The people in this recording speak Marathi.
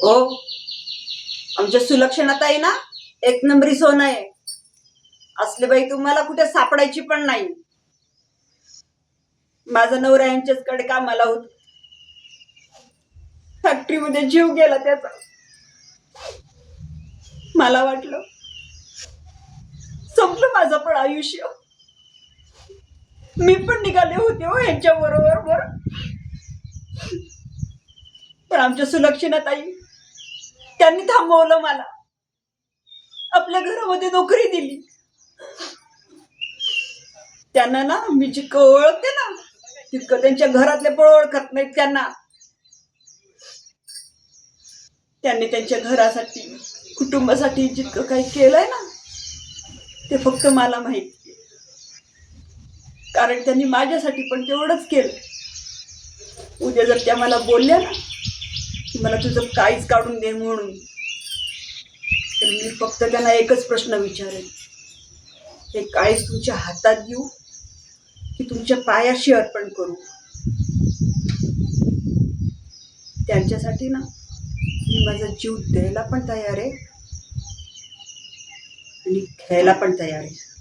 ओ, आमच्या सुलक्षणाताई ना एक नंबरी सोनं आहे. असले बाई तुम्हाला कुठे सापडायची पण नाही. माझा नवरा यांच्याचकडे कामाला होत, फॅक्टरीमध्ये जीव गेला त्याचा. मला वाटलं संपलं माझं पण आयुष्य. मी पण निघाले होते हो यांच्या बरोबर, पण आमच्या सुलक्षणाताई त्यांनी थांबवलं मला. आपल्या घरामध्ये नोकरी दिली. त्यांना ना मी जितकं ओळखते ना तितकं त्यांच्या घरातले पण ओळखत नाहीत त्यांना. त्यांनी त्यांच्या घरासाठी कुटुंबासाठी जितकं काही केलंय ना ते फक्त मला माहिती, कारण त्यांनी माझ्यासाठी पण तेवढंच केलं. उद्या जर त्या मला बोलल्या ना की मला तुझं काहीच काढून दे म्हणून, तर मी फक्त त्यांना एकच प्रश्न विचारेन, हे काळीज तुमच्या हातात देऊ की तुमच्या पायाशी अर्पण करू? त्यांच्यासाठी ना मी माझा जीव द्यायला पण तयार आहे आणि घ्यायला पण तयार आहे.